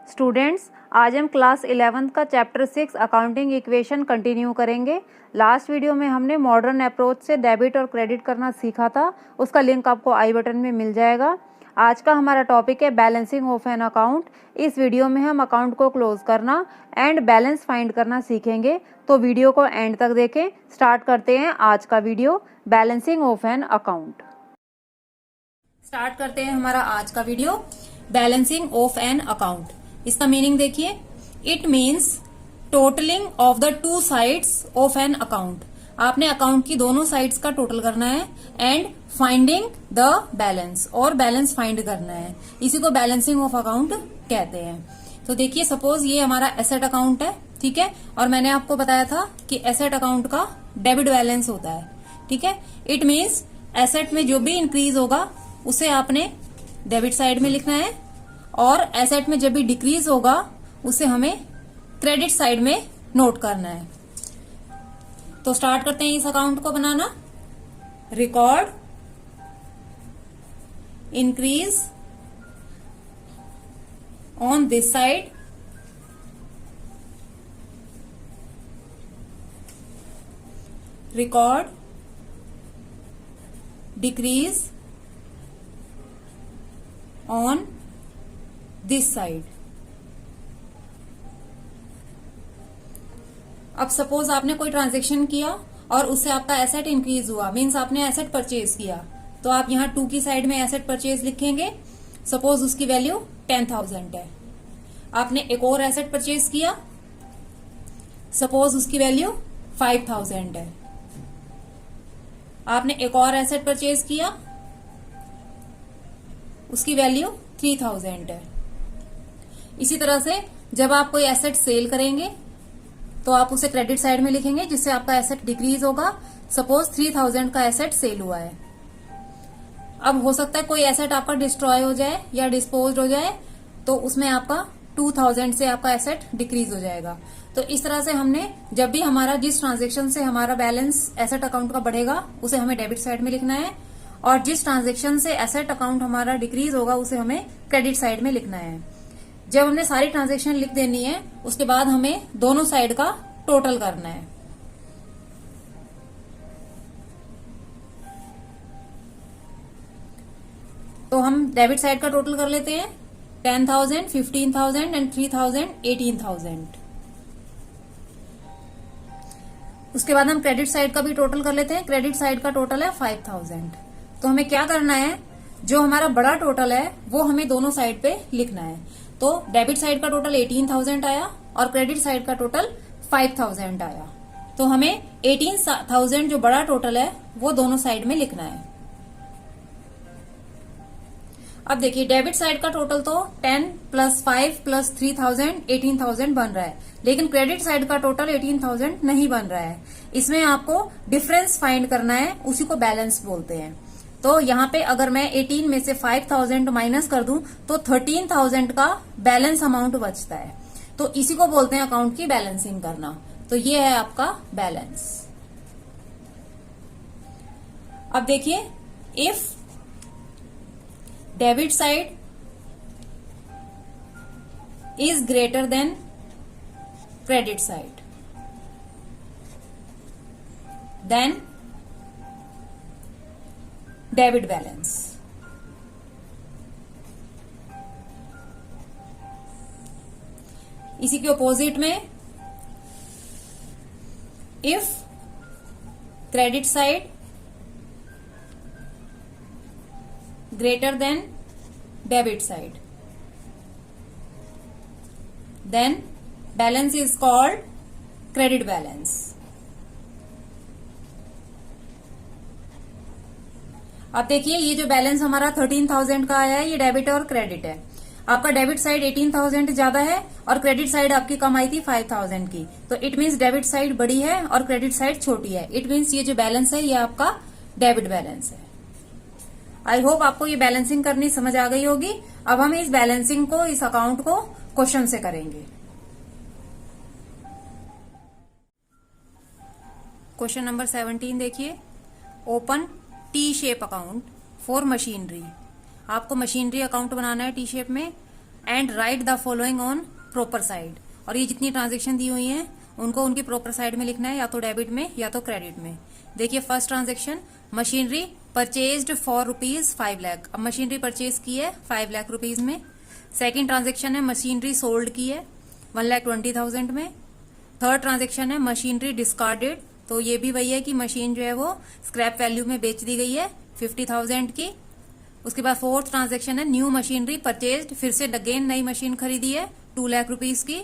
Students, आज हम class 11th का चैप्टर 6 अकाउंटिंग इक्वेशन कंटिन्यू करेंगे। लास्ट वीडियो में हमने मॉडर्न अप्रोच से डेबिट और क्रेडिट करना सीखा था। उसका लिंक आपको आई बटन में मिल जाएगा। आज का हमारा टॉपिक है बैलेंसिंग ऑफ एन अकाउंट। इस वीडियो में हम अकाउंट को क्लोज करना एंड बैलेंस फाइंड करना सीखेंगे, तो वीडियो को एंड तक देखें। स्टार्ट करते हैं आज का video, balancing of an account. Start करते हैं हमारा आज का video, balancing of an account. इसका मीनिंग देखिए, it means totalling of the two sides of an account. आपने अकाउंट की दोनों साइड्स का टोटल करना है एंड फाइंडिंग द बैलेंस, और बैलेंस फाइंड करना है। इसी को बैलेंसिंग ऑफ अकाउंट कहते हैं। तो देखिए, सपोज ये हमारा एसेट अकाउंट है, ठीक है, और मैंने आपको बताया था कि एसेट अकाउंट का डेबिट बैलेंस होता है, ठीक है। इट मीन्स एसेट में जो भी इंक्रीज होगा उसे आपने डेबिट साइड में लिखना है, और एसेट में जब भी डिक्रीज होगा उसे हमें क्रेडिट साइड में नोट करना है। तो स्टार्ट करते हैं इस अकाउंट को बनाना। Record increase on this side, record decrease on this side. अब सपोज आपने कोई ट्रांजेक्शन किया और उससे आपका एसेट इंक्रीज हुआ, मीन्स आपने एसेट परचेज किया, तो आप यहां 2 की साइड में एसेट परचेज लिखेंगे। सपोज उसकी वैल्यू 10,000 है। आपने एक और एसेट परचेज किया, सपोज उसकी वैल्यू 5,000 है। आपने एक और एसेट परचेज किया, उसकी वैल्यू 3,000 है। इसी तरह से जब आप कोई एसेट सेल करेंगे तो आप उसे क्रेडिट साइड में लिखेंगे, जिससे आपका एसेट डिक्रीज होगा। सपोज 3,000 का एसेट सेल हुआ है। अब हो सकता है कोई एसेट आपका डिस्ट्रॉय हो जाए या डिस्पोज्ड हो जाए, तो उसमें आपका 2,000 से आपका एसेट डिक्रीज हो जाएगा। तो इस तरह से हमने जब भी हमारा जिस ट्रांजेक्शन से हमारा बैलेंस एसेट अकाउंट का बढ़ेगा उसे हमें डेबिट साइड में लिखना है, और जिस ट्रांजेक्शन से एसेट अकाउंट हमारा डिक्रीज होगा उसे हमें क्रेडिट साइड में लिखना है। जब हमने सारी ट्रांजेक्शन लिख देनी है, उसके बाद हमें दोनों साइड का टोटल करना है। तो हम डेबिट साइड का टोटल कर लेते हैं, 10,000, 15,000 एंड 3,000, 18,000। उसके बाद हम क्रेडिट साइड का भी टोटल कर लेते हैं। क्रेडिट साइड का टोटल है 5,000। तो हमें क्या करना है, जो हमारा बड़ा टोटल है वो हमें दोनों साइड पे लिखना है। तो डेबिट साइड का टोटल 18,000 आया और क्रेडिट साइड का टोटल 5,000 आया। तो हमें 18,000 जो बड़ा टोटल है वो दोनों साइड में लिखना है। अब देखिए, डेबिट साइड का टोटल तो 10 + 5 + 3,000 18,000 बन रहा है, लेकिन क्रेडिट साइड का टोटल 18,000 नहीं बन रहा है। इसमें आपको डिफरेंस फाइंड करना है, उसी को बैलेंस बोलते हैं। तो यहाँ पे अगर मैं 18 में से 5,000 माइनस कर दूं तो 13,000 का बैलेंस अमाउंट बचता है। तो इसी को बोलते हैं अकाउंट की बैलेंसिंग करना। तो ये है आपका बैलेंस। अब देखिए, if debit side is greater than credit side, then debit balance. इसी के ऑपोजिट में, if credit side greater than debit side, then balance is called credit balance. अब देखिए, ये जो बैलेंस हमारा 13,000 का आया है, ये डेबिट और क्रेडिट है। आपका डेबिट साइड 18,000 ज्यादा है और क्रेडिट साइड आपकी कम आई थी 5,000 की। तो इट मीन्स डेबिट साइड बड़ी है और क्रेडिट साइड छोटी है। इट मीन्स ये जो बैलेंस है ये आपका डेबिट बैलेंस है। आई होप आपको ये बैलेंसिंग करनी समझ आ गई होगी। अब हम इस बैलेंसिंग को, इस अकाउंट को क्वेश्चन से करेंगे। क्वेश्चन नंबर 17 देखिए, open T shape account for machinery. आपको मशीनरी अकाउंट बनाना है टी शेप में। And right the following on proper side. और ये जितनी ट्रांजेक्शन दी हुई हैं उनको उनकी प्रॉपर साइड में लिखना है, या तो डेबिट में या तो क्रेडिट में। देखिए first transaction machinery purchased for ₹5 lakh. अब मशीनरी परचेज की है 5 लाख रुपीज में। सेकेंड ट्रांजेक्शन है मशीनरी सोल्ड की है 1,20,000 में। थर्ड ट्रांजेक्शन है मशीनरी डिस्कार्डेड, तो ये भी वही है कि मशीन जो है वो स्क्रैप वैल्यू में बेच दी गई है 50,000 की। उसके बाद फोर्थ ट्रांजेक्शन है न्यू मशीनरी परचेज्ड, फिर से अगेन नई मशीन खरीदी है 2 लाख रुपीज की।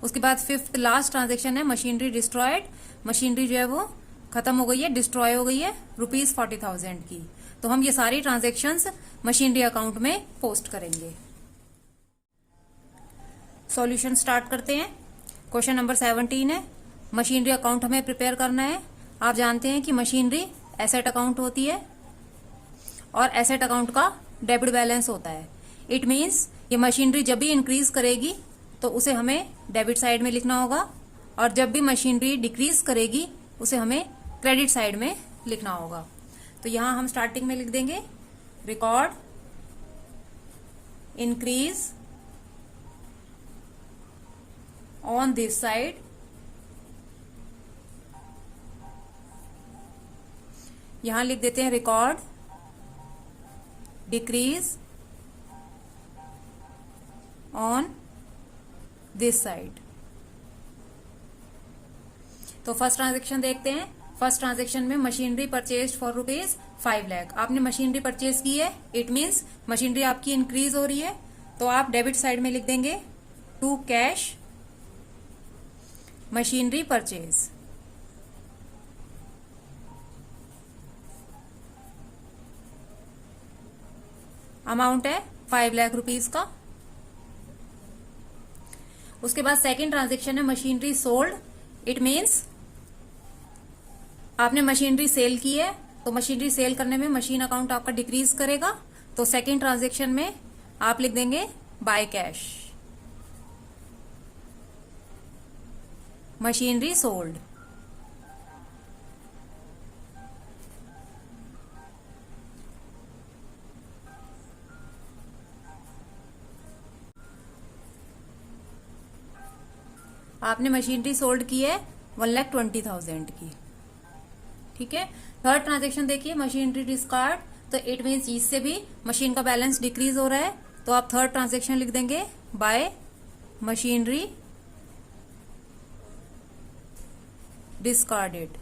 उसके बाद फिफ्थ लास्ट ट्रांजेक्शन है मशीनरी डिस्ट्रॉयड, मशीनरी जो है वो खत्म हो गई है, डिस्ट्रॉय हो गई है ₹40,000 की। तो हम ये सारी ट्रांजेक्शन्स मशीनरी अकाउंट में पोस्ट करेंगे। सॉल्यूशन स्टार्ट करते हैं। क्वेश्चन नंबर 17 है, मशीनरी अकाउंट हमें प्रिपेयर करना है। आप जानते हैं कि मशीनरी एसेट अकाउंट होती है और एसेट अकाउंट का डेबिट बैलेंस होता है। इट मीन्स ये मशीनरी जब भी इंक्रीज करेगी तो उसे हमें डेबिट साइड में लिखना होगा, और जब भी मशीनरी डिक्रीज करेगी उसे हमें क्रेडिट साइड में लिखना होगा। तो यहां हम स्टार्टिंग में लिख देंगे record increase on this side, यहां लिख देते हैं record decrease on this side. तो फर्स्ट ट्रांजेक्शन देखते हैं। फर्स्ट ट्रांजेक्शन में मशीनरी परचेज फॉर ₹5 लाख। आपने मशीनरी परचेज की है, इट मीन्स मशीनरी आपकी इंक्रीज हो रही है, तो आप डेबिट साइड में लिख देंगे to cash machinery purchase. Amount है 5 लाख रुपीज का। उसके बाद सेकेंड ट्रांजेक्शन है मशीनरी सोल्ड, इट मीन्स आपने मशीनरी सेल की है, तो मशीनरी सेल करने में मशीन अकाउंट आपका डिक्रीज करेगा, तो सेकेंड ट्रांजेक्शन में आप लिख देंगे बाय कैश मशीनरी सोल्ड। आपने मशीनरी सोल्ड की है 1,20,000 की, ठीक है। थर्ड ट्रांजेक्शन देखिए मशीनरी डिस्कार्ड, तो इट मीन्स इससे भी मशीन का बैलेंस डिक्रीज हो रहा है, तो आप थर्ड ट्रांजेक्शन लिख देंगे बाय मशीनरी डिस्कार्डेड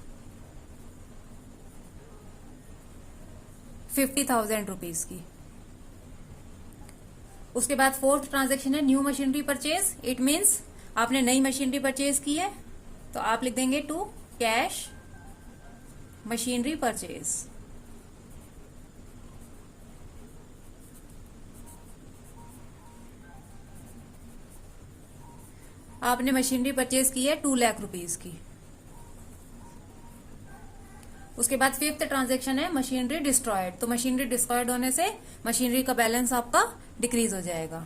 50,000 रुपीज की। उसके बाद फोर्थ ट्रांजेक्शन है new machinery purchase, it means आपने नई मशीनरी परचेज की है, तो आप लिख देंगे टू कैश मशीनरी परचेज। आपने मशीनरी परचेज की है 2 लाख रुपीज की। उसके बाद फिफ्थ ट्रांजेक्शन है मशीनरी डिस्ट्रॉयड, तो मशीनरी डिस्ट्रॉयड होने से मशीनरी का बैलेंस आपका डिक्रीज हो जाएगा,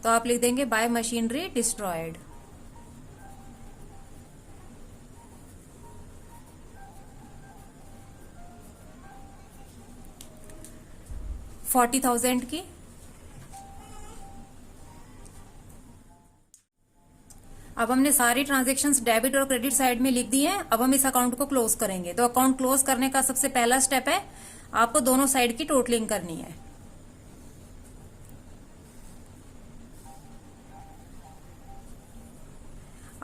तो आप लिख देंगे बाय मशीनरी डिस्ट्रॉयड। $40,000 की। अब हमने सारी ट्रांजेक्शन्स डेबिट और क्रेडिट साइड में लिख दी हैं। अब हम इस अकाउंट को क्लोज करेंगे। तो अकाउंट क्लोज करने का सबसे पहला स्टेप है आपको दोनों साइड की टोटलिंग करनी है।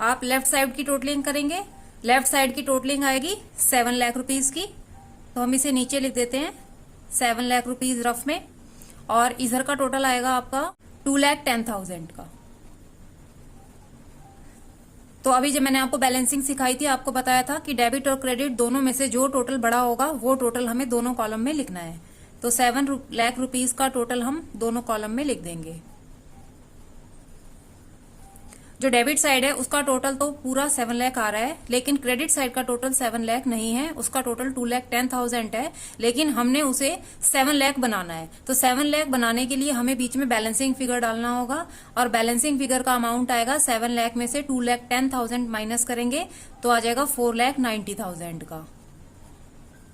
आप लेफ्ट साइड की टोटलिंग करेंगे। लेफ्ट साइड की टोटलिंग आएगी 7 लाख रुपीज की, तो हम इसे नीचे लिख देते हैं 7 लाख रुपीज रफ में, और इधर का टोटल आएगा आपका 2,10,000 का। तो अभी जब मैंने आपको बैलेंसिंग सिखाई थी, आपको बताया था कि डेबिट और क्रेडिट दोनों में से जो टोटल बड़ा होगा वो टोटल हमें दोनों कॉलम में लिखना है। तो 7 लाख रुपीज का टोटल हम दोनों कॉलम में लिख देंगे। जो डेबिट साइड है उसका टोटल तो पूरा 7 लाख आ रहा है, लेकिन क्रेडिट साइड का टोटल 7 लाख नहीं है, उसका टोटल 2,10,000 है, लेकिन हमने उसे 7 लाख बनाना है। तो 7 लाख बनाने के लिए हमें बीच में बैलेंसिंग फिगर डालना होगा, और बैलेंसिंग फिगर का अमाउंट आएगा 7 लाख में से 2,10,000 माइनस करेंगे तो आ जाएगा 4,90,000 का।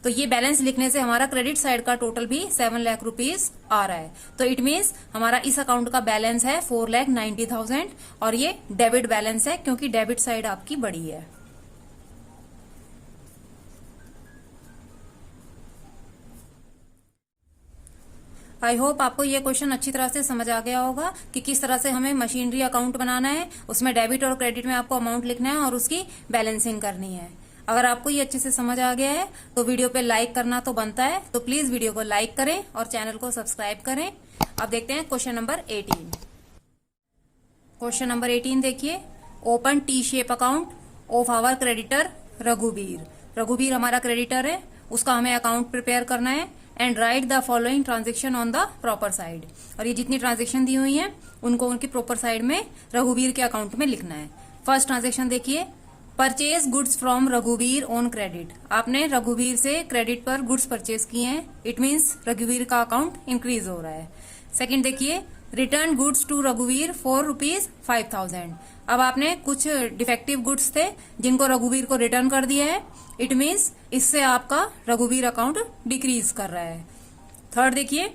तो ये बैलेंस लिखने से हमारा क्रेडिट साइड का टोटल भी 7 लाख रुपीज आ रहा है। तो इट मीन्स हमारा इस अकाउंट का बैलेंस है 4,90,000 और ये डेबिट बैलेंस है क्योंकि डेबिट साइड आपकी बड़ी है। आई होप आपको ये क्वेश्चन अच्छी तरह से समझ आ गया होगा कि किस तरह से हमें मशीनरी अकाउंट बनाना है, उसमें डेबिट और क्रेडिट में आपको अमाउंट लिखना है और उसकी बैलेंसिंग करनी है। अगर आपको ये अच्छे से समझ आ गया है तो वीडियो पे लाइक करना तो बनता है, तो प्लीज वीडियो को लाइक करें और चैनल को सब्सक्राइब करें। अब देखते हैं क्वेश्चन नंबर 18। क्वेश्चन नंबर 18 देखिए, open T shape account of our creditor रघुवीर। रघुवीर हमारा क्रेडिटर है, उसका हमें अकाउंट प्रिपेयर करना है and right the following transaction on the proper side. और ये जितनी ट्रांजेक्शन दी हुई हैं उनको उनकी प्रॉपर साइड में रघुवीर के अकाउंट में लिखना है। फर्स्ट ट्रांजेक्शन देखिए, परचेज गुड्स फ्रॉम रघुवीर ऑन क्रेडिट। आपने रघुवीर से क्रेडिट पर गुड्स परचेज किए हैं, इट मीन्स रघुवीर का अकाउंट इंक्रीज हो रहा है। सेकेंड देखिए, रिटर्न गुड्स टू रघुवीर फॉर ₹5,000। अब आपने कुछ डिफेक्टिव गुड्स थे जिनको रघुवीर को रिटर्न कर दिया है, इट मीन्स इससे आपका रघुवीर अकाउंट डिक्रीज कर रहा है। थर्ड देखिए,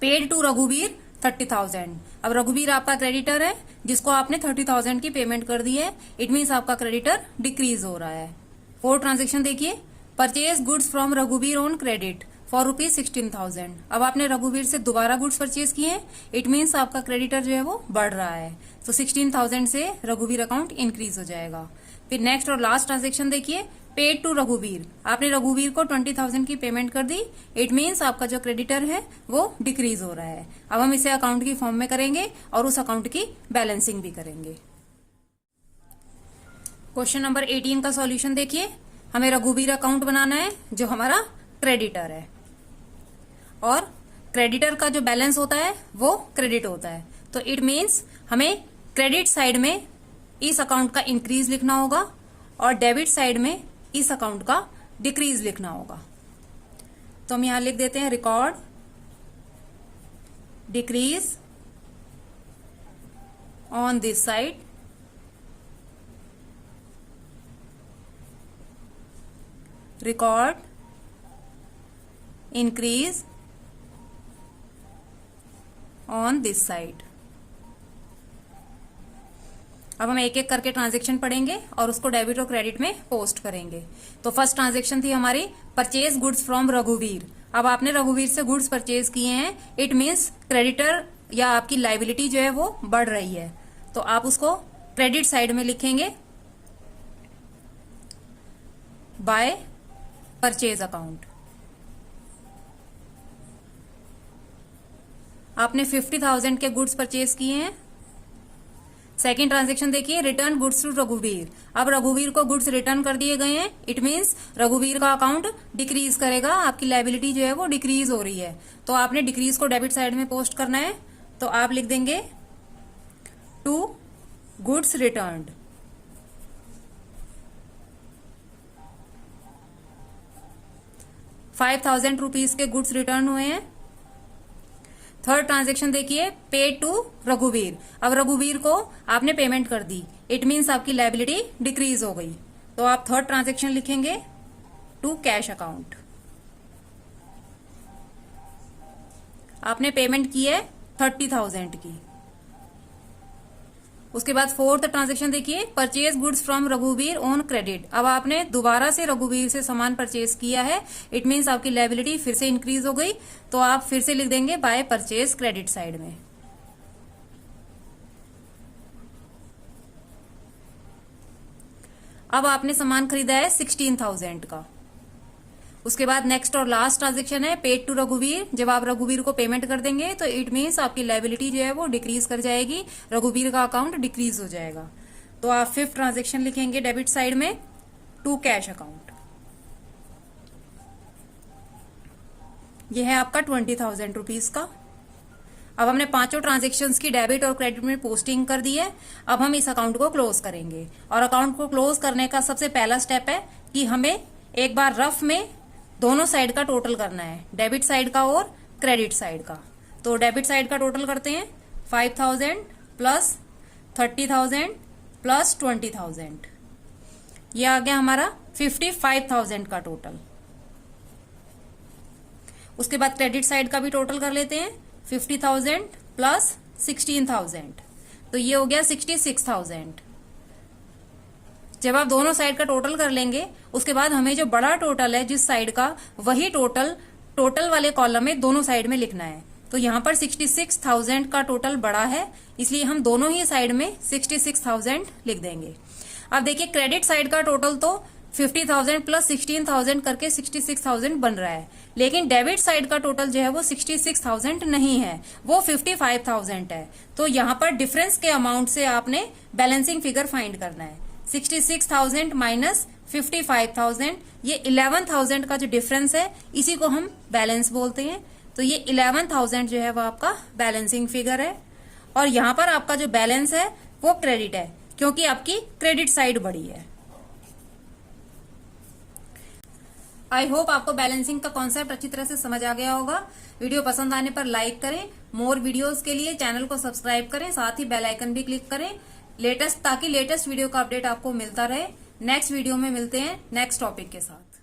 पेड टू रघुवीर 30,000। अब रघुवीर आपका क्रेडिटर है जिसको आपने 30,000 की पेमेंट कर दी है, इट मीन्स आपका क्रेडिटर डिक्रीज हो रहा है। फोर्थ ट्रांजेक्शन देखिए, परचेज गुड्स फ्रॉम रघुवीर ऑन क्रेडिट फॉर ₹16,000। अब आपने रघुवीर से दोबारा गुड्स परचेज किए हैं, इट मीन्स आपका क्रेडिटर जो है वो बढ़ रहा है, तो 16,000 से रघुवीर अकाउंट इंक्रीज हो जाएगा। फिर नेक्स्ट और लास्ट ट्रांजेक्शन देखिए, पेड टू रघुवीर। आपने रघुवीर को 20,000 की पेमेंट कर दी, इट मीन्स आपका जो क्रेडिटर है वो डिक्रीज हो रहा है। अब हम इसे अकाउंट की फॉर्म में करेंगे और उस अकाउंट की बैलेंसिंग भी करेंगे। क्वेश्चन नंबर 18 का सॉल्यूशन देखिए, हमें रघुवीर अकाउंट बनाना है जो हमारा क्रेडिटर है और क्रेडिटर का जो बैलेंस होता है वो क्रेडिट होता है, तो इट मीन्स हमें क्रेडिट साइड में इस अकाउंट का इंक्रीज लिखना होगा और डेबिट साइड में इस अकाउंट का डिक्रीज लिखना होगा। तो हम यहां लिख देते हैं record decrease on this side, record increase on this side. अब हम एक एक करके ट्रांजेक्शन पढ़ेंगे और उसको डेबिट और क्रेडिट में पोस्ट करेंगे। तो फर्स्ट ट्रांजेक्शन थी हमारी परचेज गुड्स फ्रॉम रघुवीर। अब आपने रघुवीर से गुड्स परचेज किए हैं, इट मीन्स क्रेडिटर या आपकी लायबिलिटी जो है वो बढ़ रही है, तो आप उसको क्रेडिट साइड में लिखेंगे बाय परचेज अकाउंट। आपने 50,000 के गुड्स परचेज किए हैं। सेकेंड ट्रांजेक्शन देखिए, रिटर्न गुड्स टू रघुवीर। अब रघुवीर को गुड्स रिटर्न कर दिए गए हैं, इट मीन्स रघुवीर का अकाउंट डिक्रीज करेगा, आपकी लायबिलिटी जो है वो डिक्रीज हो रही है, तो आपने डिक्रीज को डेबिट साइड में पोस्ट करना है। तो आप लिख देंगे टू गुड्स रिटर्न्ड। ₹5,000 के गुड्स रिटर्न हुए हैं। थर्ड ट्रांजेक्शन देखिए, पेड टू रघुवीर। अब रघुवीर को आपने पेमेंट कर दी, इट मीन्स आपकी लायबिलिटी डिक्रीज हो गई, तो आप थर्ड ट्रांजेक्शन लिखेंगे टू कैश अकाउंट। आपने पेमेंट की है 30,000 की। उसके बाद फोर्थ ट्रांजेक्शन देखिए, परचेज गुड्स फ्रॉम रघुवीर ऑन क्रेडिट। अब आपने दोबारा से रघुवीर से सामान परचेज किया है, इट मीन्स आपकी लायबिलिटी फिर से इंक्रीज हो गई, तो आप फिर से लिख देंगे बाय परचेज क्रेडिट साइड में। अब आपने सामान खरीदा है 16,000 का। उसके बाद नेक्स्ट और लास्ट ट्रांजेक्शन है पेड टू रघुवीर। जब आप रघुवीर को पेमेंट कर देंगे तो इट मीन्स आपकी लायबिलिटी जो है वो डिक्रीज कर जाएगी, रघुवीर का अकाउंट डिक्रीज हो जाएगा, तो आप फिफ्थ ट्रांजेक्शन लिखेंगे डेबिट साइड में टू कैश अकाउंट। यह है आपका 20,000 रुपीज का। अब हमने पांचों ट्रांजेक्शन्स की डेबिट और क्रेडिट में पोस्टिंग कर दी है। अब हम इस अकाउंट को क्लोज करेंगे, और अकाउंट को क्लोज करने का सबसे पहला स्टेप है कि हमें एक बार रफ में दोनों साइड का टोटल करना है, डेबिट साइड का और क्रेडिट साइड का। तो डेबिट साइड का टोटल करते हैं 5,000 प्लस 30,000 प्लस 20,000, ये आ गया हमारा 55,000 का टोटल। उसके बाद क्रेडिट साइड का भी टोटल कर लेते हैं। 50,000 प्लस 16,000, तो ये हो गया 66,000। जब आप दोनों साइड का टोटल कर लेंगे उसके बाद हमें जो बड़ा टोटल है जिस साइड का, वही टोटल वाले कॉलम में दोनों साइड में लिखना है। तो यहाँ पर 66,000 का टोटल बड़ा है, इसलिए हम दोनों ही साइड में 66,000 लिख देंगे। अब देखिए क्रेडिट साइड का टोटल तो 50,000 प्लस 16,000 करके 66,000 बन रहा है, लेकिन डेबिट साइड का टोटल जो है वो 66,000 नहीं है, वो 55,000 है। तो यहाँ पर डिफरेंस के अमाउंट से आपने बैलेंसिंग फिगर फाइंड करना है। 66,000 माइनस 55,000, ये 11,000 का जो डिफरेंस है इसी को हम बैलेंस बोलते हैं। तो ये 11,000 जो है वो आपका बैलेंसिंग फिगर है, और यहाँ पर आपका जो बैलेंस है वो क्रेडिट है, क्योंकि आपकी क्रेडिट साइड बड़ी है। आई होप आपको बैलेंसिंग का कॉन्सेप्ट अच्छी तरह से समझ आ गया होगा। वीडियो पसंद आने पर लाइक करें, मोर वीडियोस के लिए चैनल को सब्सक्राइब करें, साथ ही बेल आइकन भी क्लिक करें ताकि लेटेस्ट वीडियो का अपडेट आपको मिलता रहे। नेक्स्ट वीडियो में मिलते हैं नेक्स्ट टॉपिक के साथ।